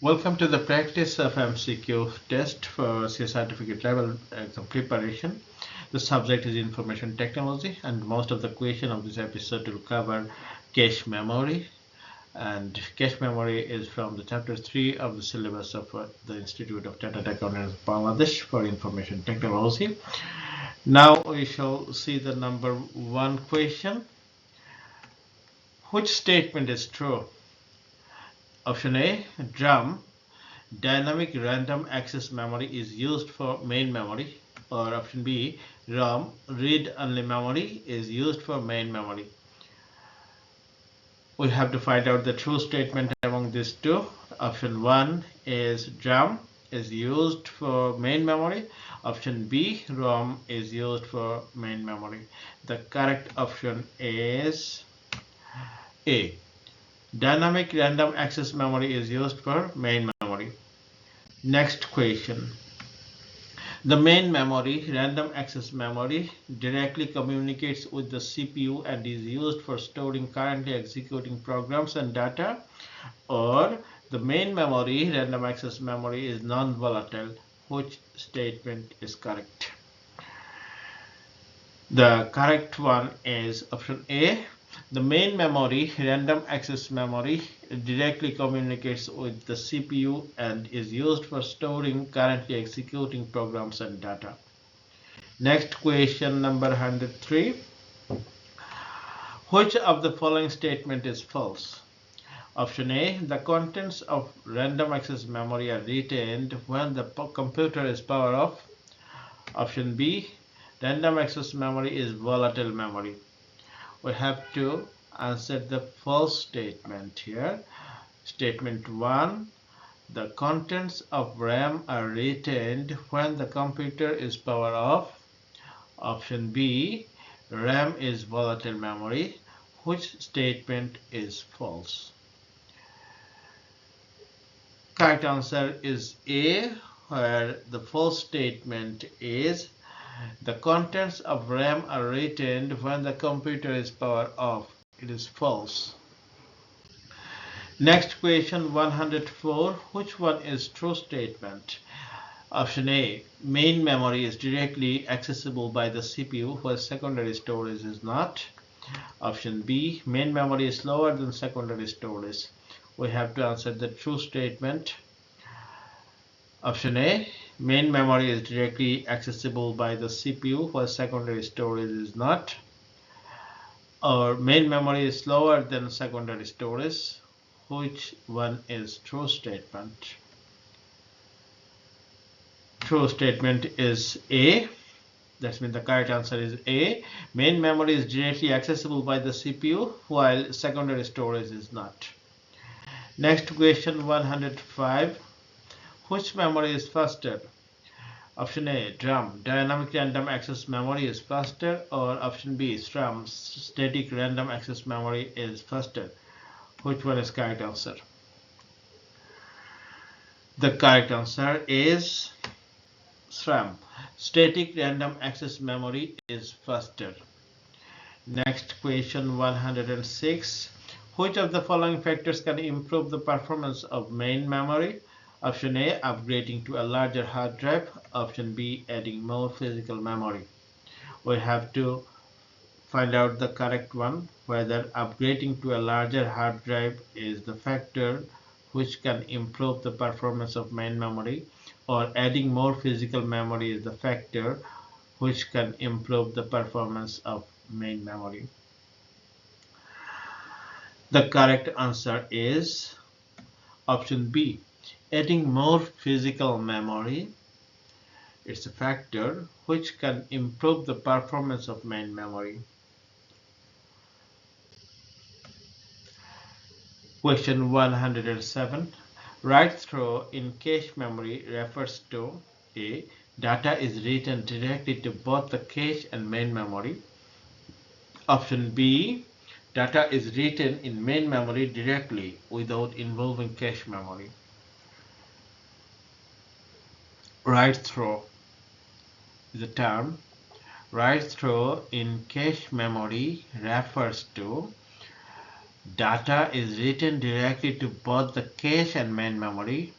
Welcome to the practice of MCQ test for C certificate level exam preparation. The subject is information technology, and most of the question of this episode will cover cache memory. And cache memory is from the chapter 3 of the syllabus of the Institute of Chartered Accountants of Bangladesh for information technology. Now we shall see the number 1 question. Which statement is true? Option A, DRAM, dynamic random access memory, is used for main memory, or option B, ROM, read-only memory, is used for main memory. We have to find out the true statement among these two. Option 1 is DRAM is used for main memory. Option B, ROM, is used for main memory. The correct option is A. Dynamic random access memory is used for main memory. Next question. The main memory, random access memory, directly communicates with the CPU and is used for storing currently executing programs and data, or the main memory, random access memory, is non-volatile. Which statement is correct? The correct one is option A. The main memory, random access memory, directly communicates with the CPU and is used for storing currently executing programs and data. Next question, number 103. Which of the following statement is false? Option A. The contents of random access memory are retained when the computer is powered off. Option B. Random access memory is volatile memory. We have to answer the false statement here. Statement 1, the contents of RAM are retained when the computer is powered off. Option B, RAM is volatile memory. Which statement is false? Correct answer is A, where the false statement is the contents of RAM are retained when the computer is powered off. It is false. Next question, 104. Which one is true statement? Option A. Main memory is directly accessible by the CPU while secondary storage is not. Option B. Main memory is slower than secondary storage. We have to answer the true statement. Option A. Main memory is directly accessible by the CPU while secondary storage is not. Or main memory is slower than secondary storage. Which one is true statement? True statement is A. That means the correct answer is A. Main memory is directly accessible by the CPU while secondary storage is not. Next question, 105. Which memory is faster? Option A, DRAM, dynamic random access memory, is faster, or option B, SRAM, static random access memory, is faster. Which one is correct answer? The correct answer is SRAM, static random access memory, is faster. Next question, 106. Which of the following factors can improve the performance of main memory? Option A, upgrading to a larger hard drive. Option B, adding more physical memory. We have to find out the correct one, whether upgrading to a larger hard drive is the factor which can improve the performance of main memory, or adding more physical memory is the factor which can improve the performance of main memory. The correct answer is option B. Adding more physical memory, it's a factor which can improve the performance of main memory. Question 107. Write-through in cache memory refers to A. Data is written directly to both the cache and main memory. Option B. Data is written in main memory directly without involving cache memory. Write-through is a term. Write-through in cache memory refers to data is written directly to both the cache and main memory,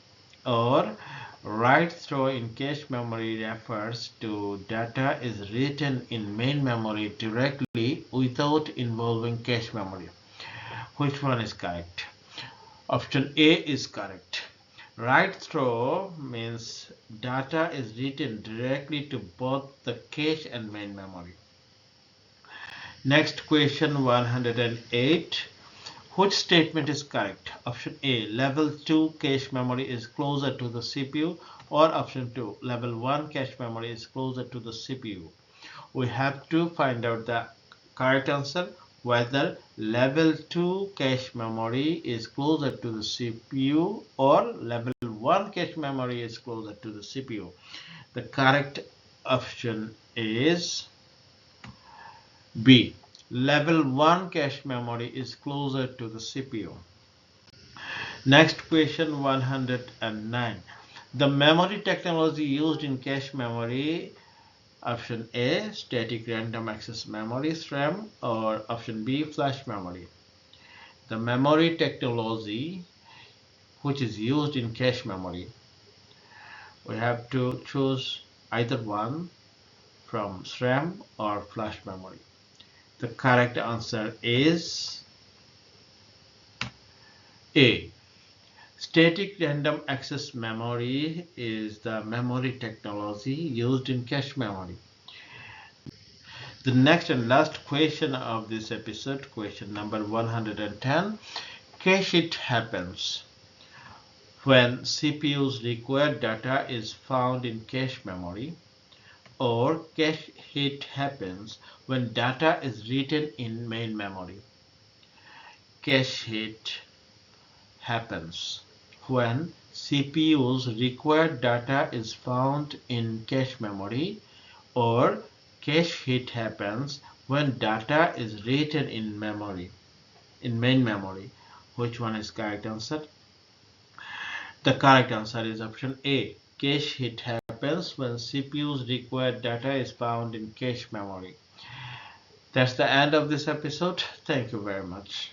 or write-through in cache memory refers to data is written in main memory directly without involving cache memory. Which one is correct? Option A is correct. Write-through means data is written directly to both the cache and main memory. Next question 108. Which statement is correct? Option A, level 2 cache memory is closer to the CPU, or option 2, level 1 cache memory is closer to the CPU. We have to find out the correct answer, whether level 2 cache memory is closer to the CPU or level 1 cache memory is closer to the CPU. The correct option is B. Level 1 cache memory is closer to the CPU. Next question 109. The memory technology used in cache memory, option A, static random access memory (SRAM), or option B, flash memory. The memory technology which is used in cache memory, we have to choose either one from SRAM or flash memory. The correct answer is A. Static random access memory is the memory technology used in cache memory. The next and last question of this episode, question number 110. Cache hit happens when CPU's required data is found in cache memory, or cache hit happens when data is written in main memory. Cache hit happens when CPU's required data is found in cache memory, or cache hit happens when data is written in main memory. Which one is correct answer? The correct answer is option A. Cache hit happens when CPU's required data is found in cache memory. That's the end of this episode. Thank you very much.